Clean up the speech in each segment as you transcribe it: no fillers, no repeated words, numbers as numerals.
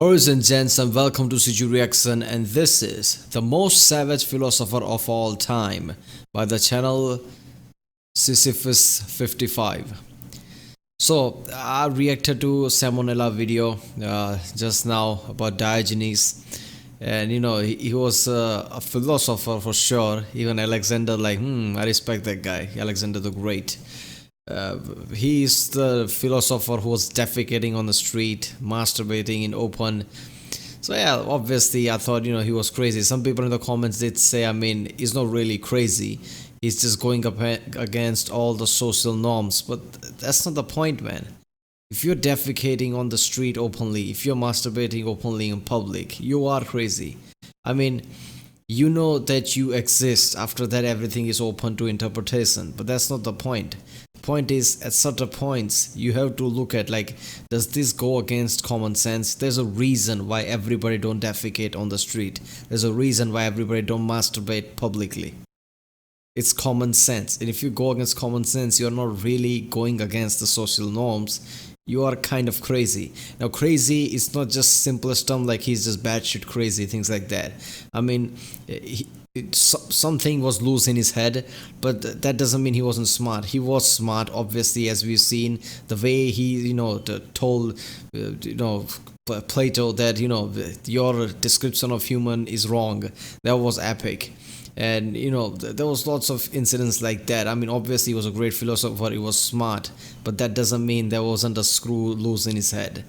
Boys and gents, and welcome to CG Reaction, and this is the most savage philosopher of all time by the channel Sisyphus 55. So I reacted to Salmonella video just now about Diogenes, and he was a philosopher for sure. Even Alexander, I respect that guy, Alexander the Great. He is the philosopher who was defecating on the street, masturbating in open. So yeah, obviously I thought he was crazy. Some people in the comments did say, he's not really crazy. He's just going up against all the social norms. But that's not the point, man. If you're defecating on the street openly, if you're masturbating openly in public, you are crazy. I mean, you know that you exist. After that, everything is open to interpretation. But that's not the point. The point is, at certain points, you have to look at, does this go against common sense? There's a reason why everybody don't defecate on the street. There's a reason why everybody don't masturbate publicly. It's common sense. And if you go against common sense, you're not really going against the social norms. You are kind of crazy. Now, crazy is not just simplest term like he's just batshit crazy, things like that. Something was loose in his head, but that doesn't mean he wasn't smart. He was smart, obviously, as we've seen the way he, told, Plato that your description of human is wrong. That was epic. And there was lots of incidents like that. Obviously he was a great philosopher, he was smart, but that doesn't mean there wasn't a screw loose in his head.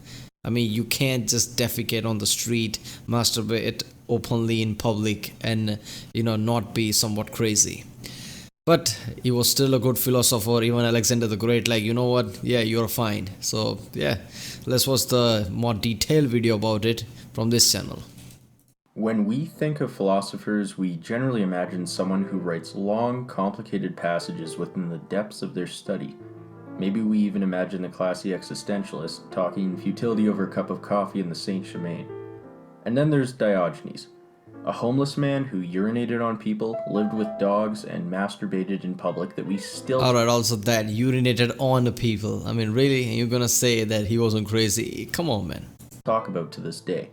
You can't just defecate on the street, masturbate openly in public, and not be somewhat crazy. But he was still a good philosopher. Even Alexander the Great, what, yeah, you're fine. So yeah, let's watch the more detailed video about it from this channel. When we think of philosophers, we generally imagine someone who writes long, complicated passages within the depths of their study. Maybe we even imagine the classy existentialist talking futility over a cup of coffee in the Saint-Germain. And then there's Diogenes, a homeless man who urinated on people, lived with dogs, and masturbated in public that we still... Alright, also that, urinated on the people. Really? You're gonna say that he wasn't crazy? Come on, man. ...talk about to this day.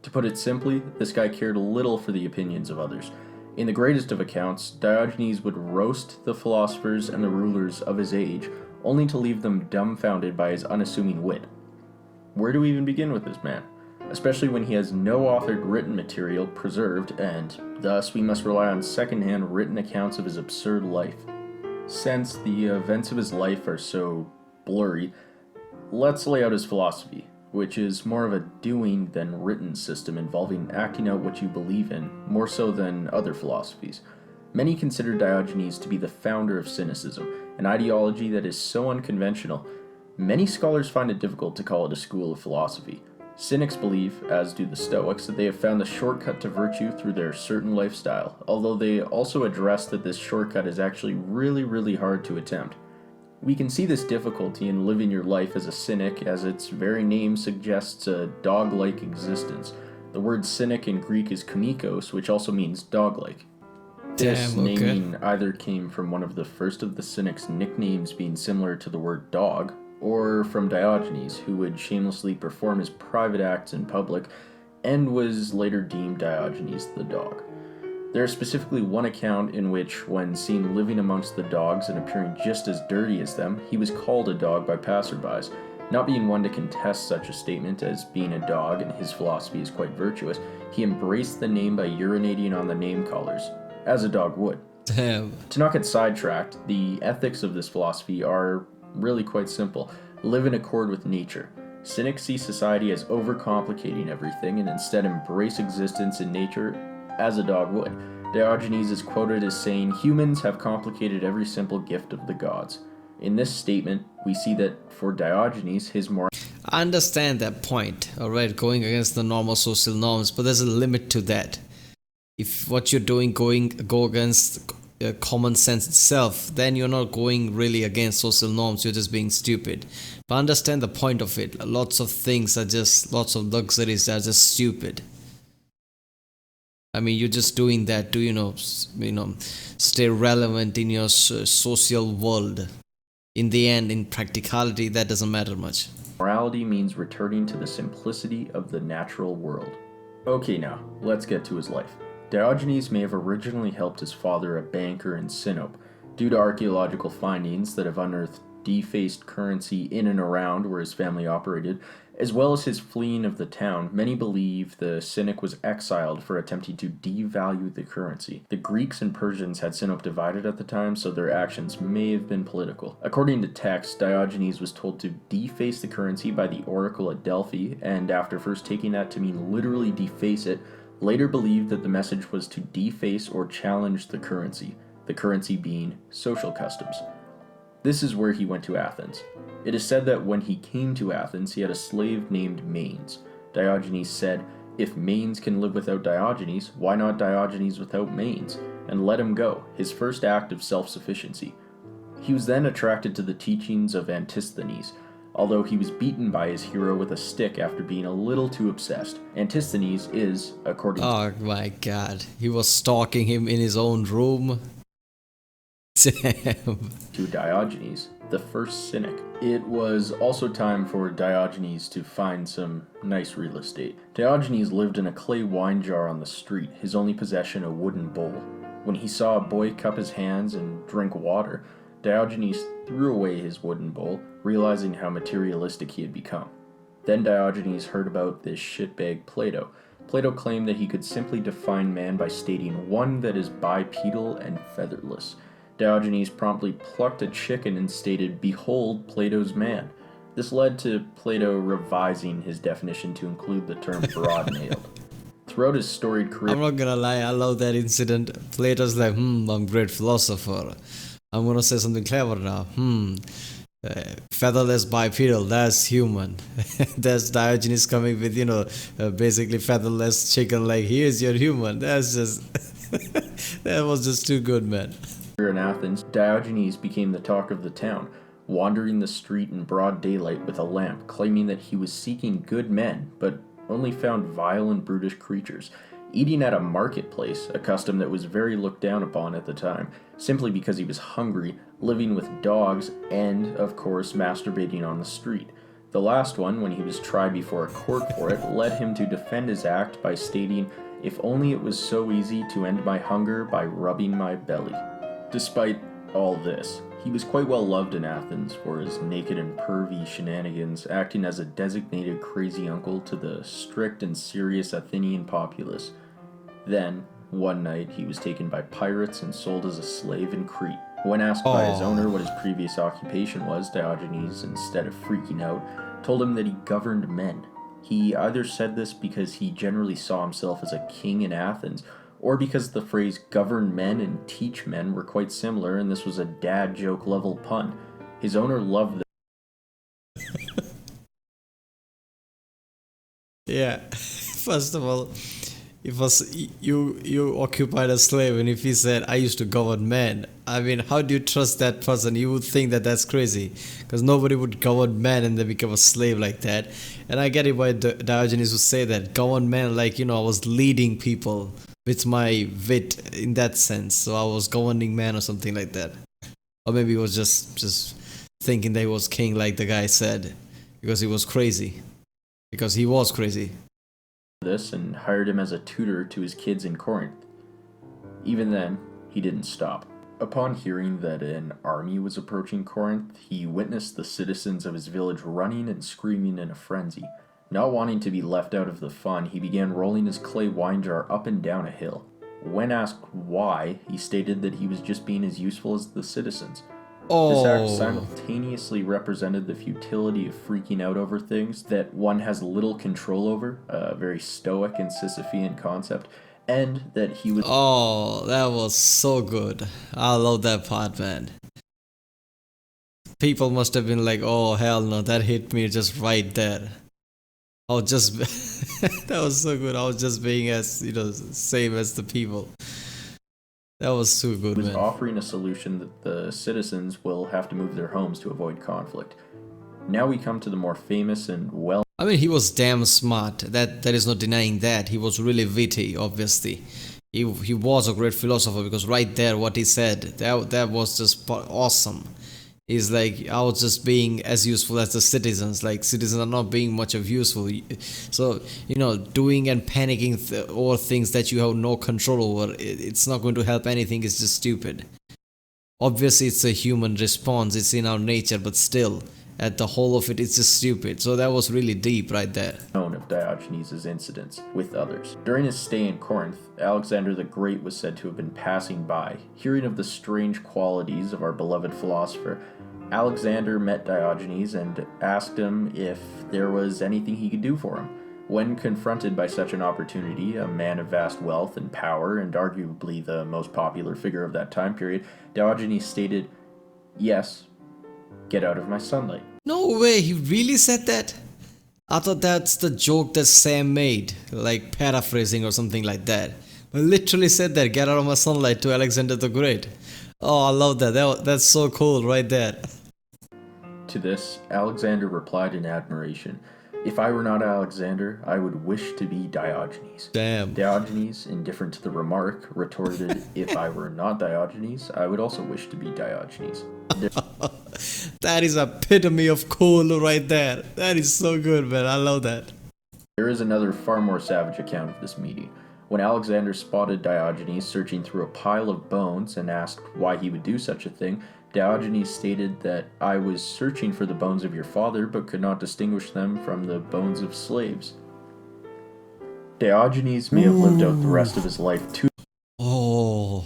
To put it simply, this guy cared little for the opinions of others. In the greatest of accounts, Diogenes would roast the philosophers and the rulers of his age, only to leave them dumbfounded by his unassuming wit. Where do we even begin with this man? Especially when he has no authored written material preserved, and thus we must rely on second-hand written accounts of his absurd life. Since the events of his life are so blurry, let's lay out his philosophy, which is more of a doing than written system involving acting out what you believe in, more so than other philosophies. Many consider Diogenes to be the founder of Cynicism, an ideology that is so unconventional, many scholars find it difficult to call it a school of philosophy. Cynics believe, as do the Stoics, that they have found the shortcut to virtue through their certain lifestyle, although they also address that this shortcut is actually really hard to attempt. We can see this difficulty in living your life as a cynic, as its very name suggests a dog-like existence. The word cynic in Greek is komikos, which also means dog-like. This naming either came from one of the first of the cynics' nicknames being similar to the word dog, or from Diogenes, who would shamelessly perform his private acts in public, and was later deemed Diogenes the dog. There is specifically one account in which, when seen living amongst the dogs and appearing just as dirty as them, he was called a dog by passerbys. Not being one to contest such a statement as being a dog and his philosophy is quite virtuous, he embraced the name by urinating on the name callers, as a dog would. Damn. To not get sidetracked, the ethics of this philosophy are really quite simple. Live in accord with nature. Cynics see society as overcomplicating everything and instead embrace existence in nature as a dog would. Diogenes is quoted as saying, "Humans have complicated every simple gift of the gods." In this statement, we see that for Diogenes, his moral... I understand that point, alright, going against the normal social norms, but there's a limit to that. If what you're doing go against common sense itself, then you're not going really against social norms, you're just being stupid. But understand the point of it. Lots of things are just, lots of luxuries are just stupid. You're just doing that to, stay relevant in your social world. in the end, in practicality, that doesn't matter much. Morality means returning to the simplicity of the natural world. Okay, now, let's get to his life. Diogenes may have originally helped his father, a banker in Sinope. Due to archaeological findings that have unearthed defaced currency in and around where his family operated, as well as his fleeing of the town, many believe the Cynic was exiled for attempting to devalue the currency. The Greeks and Persians had Sinope divided at the time, so their actions may have been political. According to texts, Diogenes was told to deface the currency by the oracle at Delphi, and after first taking that to mean literally deface it, later believed that the message was to deface or challenge the currency being social customs. This is where he went to Athens. It is said that when he came to Athens, he had a slave named Manes. Diogenes said, "If Manes can live without Diogenes, why not Diogenes without Manes?" and let him go, his first act of self-sufficiency. He was then attracted to the teachings of Antisthenes, although he was beaten by his hero with a stick after being a little too obsessed. Antisthenes is, according Oh my god, he was stalking him in his own room. Damn. to Diogenes, the first Cynic. It was also time for Diogenes to find some nice real estate. Diogenes lived in a clay wine jar on the street, his only possession a wooden bowl. When he saw a boy cup his hands and drink water, Diogenes threw away his wooden bowl, realizing how materialistic he had become. Then Diogenes heard about this shitbag Plato. Plato claimed that he could simply define man by stating one that is bipedal and featherless. Diogenes promptly plucked a chicken and stated, "Behold Plato's man." This led to Plato revising his definition to include the term broad-nailed. Throughout his storied career, I'm not gonna lie, I love that incident. Plato's like, I'm a great philosopher. I'm gonna say something clever now. Featherless bipedal, that's human. That's Diogenes coming with, basically featherless chicken, like, here's your human. That's just, that was just too good, man. in Athens, Diogenes became the talk of the town, wandering the street in broad daylight with a lamp, claiming that he was seeking good men, but only found vile and brutish creatures, eating at a marketplace, a custom that was very looked down upon at the time, simply because he was hungry, living with dogs, and, of course, masturbating on the street. The last one, when he was tried before a court for it, led him to defend his act by stating, "If only it was so easy to end my hunger by rubbing my belly." Despite all this, he was quite well loved in Athens for his naked and pervy shenanigans, acting as a designated crazy uncle to the strict and serious Athenian populace. Then, one night, he was taken by pirates and sold as a slave in Crete. When asked by his owner what his previous occupation was, Diogenes, instead of freaking out, told him that he governed men. He either said this because he generally saw himself as a king in Athens, or because the phrase govern men and teach men were quite similar and this was a dad joke level pun. His owner loved this. Yeah, first of all, if you occupied a slave, and if he said, "I used to govern men," I mean, how do you trust that person? You would think that that's crazy, because nobody would govern men and then become a slave like that. And I get it why Diogenes would say that, govern men, like, I was leading people with my wit in that sense, so I was governing man or something like that. Or maybe he was just thinking that he was king, like the guy said, because he was crazy. Because he was crazy. This and hired him as a tutor to his kids in Corinth. Even then, he didn't stop. Upon hearing that an army was approaching Corinth, he witnessed the citizens of his village running and screaming in a frenzy. Not wanting to be left out of the fun, he began rolling his clay wine jar up and down a hill. When asked why, he stated that he was just being as useful as the citizens. This act simultaneously represented the futility of freaking out over things that one has little control over, a very stoic and Sisyphean concept, and that he was... Oh, that was so good. I love that part, man. People must have been like, oh, hell no, that hit me just right there. I was just... that was so good. I was just being as, same as the people. That was so good, was man. Offering a solution that the citizens will have to move their homes to avoid conflict. Now we come to the more famous and well... I mean, he was damn smart. That is not denying that. He was really witty, obviously. He was a great philosopher, because right there, what he said, that was just awesome. He's like, I was just being as useful as the citizens. Like citizens are not being much of useful. So doing and panicking over things that you have no control over, it's not going to help anything. It's just stupid. Obviously, it's a human response. It's in our nature, but still, at the whole of it, it's just stupid. So that was really deep right there. Known of Diogenes' incidents with others. During his stay in Corinth, Alexander the Great was said to have been passing by. Hearing of the strange qualities of our beloved philosopher, Alexander met Diogenes and asked him if there was anything he could do for him. When confronted by such an opportunity, a man of vast wealth and power, and arguably the most popular figure of that time period, Diogenes stated, "Yes, get out of my sunlight." No way, he really said that? I thought that's the joke that Sam made, like paraphrasing or something like that. But literally said that, get out of my sunlight, to Alexander the Great. Oh, I love that. That's so cool right there. To this, Alexander replied in admiration, "If I were not Alexander, I would wish to be Diogenes." Damn. Diogenes, indifferent to the remark, retorted, "If I were not Diogenes, I would also wish to be Diogenes." That is epitome of cool right there. That is so good, man. I love that. There is another far more savage account of this meeting. When Alexander spotted Diogenes searching through a pile of bones and asked why he would do such a thing, Diogenes stated that, "I was searching for the bones of your father, but could not distinguish them from the bones of slaves." Diogenes may have lived out the rest of his life too. Oh,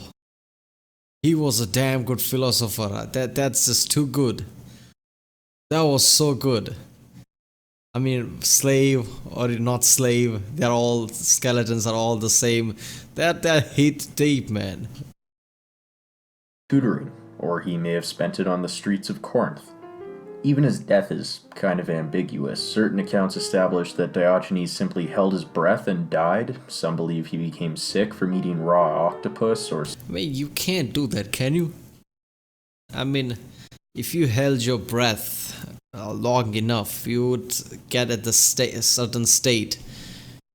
he was a damn good philosopher. That's just too good. That was so good. I mean, slave or not slave, they're all skeletons are all the same. That hit deep, man. Tutoring, or he may have spent it on the streets of Corinth. Even his death is kind of ambiguous. Certain accounts establish that Diogenes simply held his breath and died. Some believe he became sick from eating raw octopus or... I mean, you can't do that, can you? I mean, if you held your breath long enough, you would get at a certain state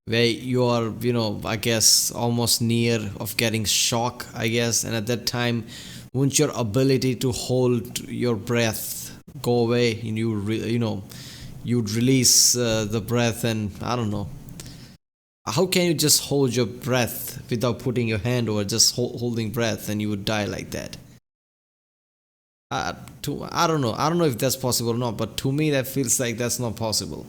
where you are, I guess, almost near of getting shock, I guess. And at that time, wouldn't your ability to hold your breath go away, and you'd release the breath, and I don't know. How can you just hold your breath without putting your hand over, just holding breath, and you would die like that? I don't know. I don't know if that's possible or not, but to me that feels like that's not possible.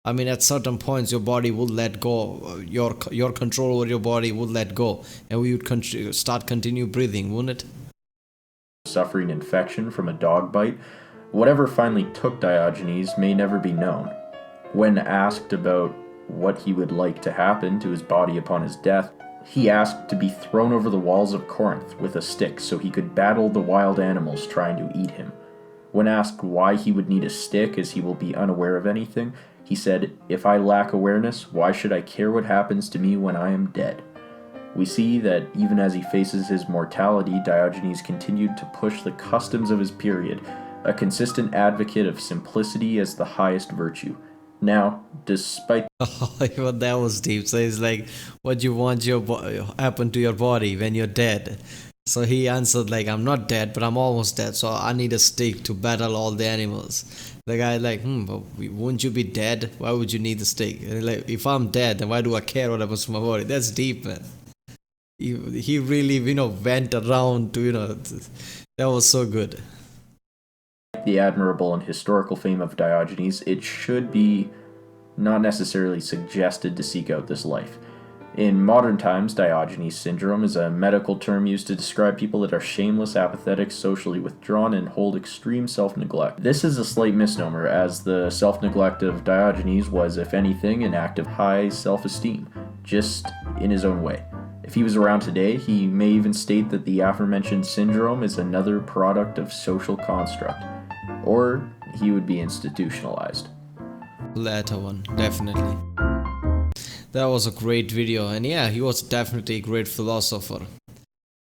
I mean, at certain points your body would let go, your control over your body would let go, and we would continue breathing, wouldn't it? Suffering infection from a dog bite. Whatever finally took Diogenes may never be known. When asked about what he would like to happen to his body upon his death, he asked to be thrown over the walls of Corinth with a stick so he could battle the wild animals trying to eat him. When asked why he would need a stick as he will be unaware of anything, he said, "If I lack awareness, why should I care what happens to me when I am dead?" We see that even as he faces his mortality, Diogenes continued to push the customs of his period, a consistent advocate of simplicity as the highest virtue. Now, despite... Oh, that was deep. So he's like, what you want happen to your body when you're dead? So he answered like, I'm not dead, but I'm almost dead, so I need a stick to battle all the animals. The guy like, but wouldn't you be dead? Why would you need the stick? And like, if I'm dead, then why do I care what happens to my body? That's deep, man. He really, went around to, that was so good. The admirable and historical fame of Diogenes, it should be not necessarily suggested to seek out this life. In modern times, Diogenes syndrome is a medical term used to describe people that are shameless, apathetic, socially withdrawn, and hold extreme self-neglect. This is a slight misnomer, as the self-neglect of Diogenes was, if anything, an act of high self-esteem, just in his own way. If he was around today, he may even state that the aforementioned syndrome is another product of social construct, or he would be institutionalized. Latter one, definitely. That was a great video, and yeah, he was definitely a great philosopher.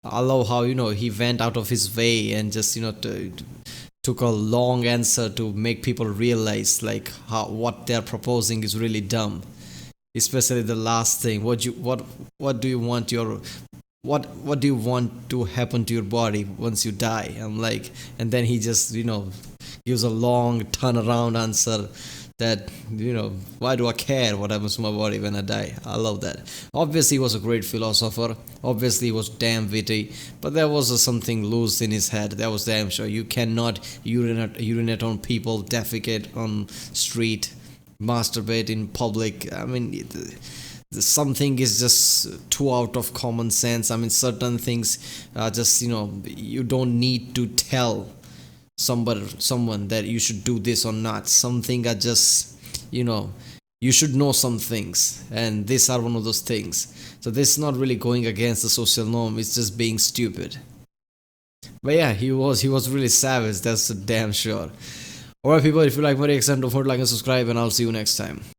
I love how, he went out of his way and just, took a long answer to make people realize like what they're proposing is really dumb. Especially the last thing. What do you want your what do you want to happen to your body once you die? I'm like, and then he just gives a long turnaround answer that why do I care what happens to my body when I die? I love that. Obviously he was a great philosopher, obviously he was damn witty, but there was something loose in his head, that was damn sure. You cannot urinate on people, defecate on street, masturbate in public. I mean, something is just too out of common sense. I mean, certain things are just you don't need to tell someone that you should do this or not. Something are just you should know some things, and these are one of those things. So this is not really going against the social norm, it's just being stupid. But yeah, he was really savage, that's damn sure. Alright people, if you like my reaction, don't forget to like and subscribe, and I'll see you next time.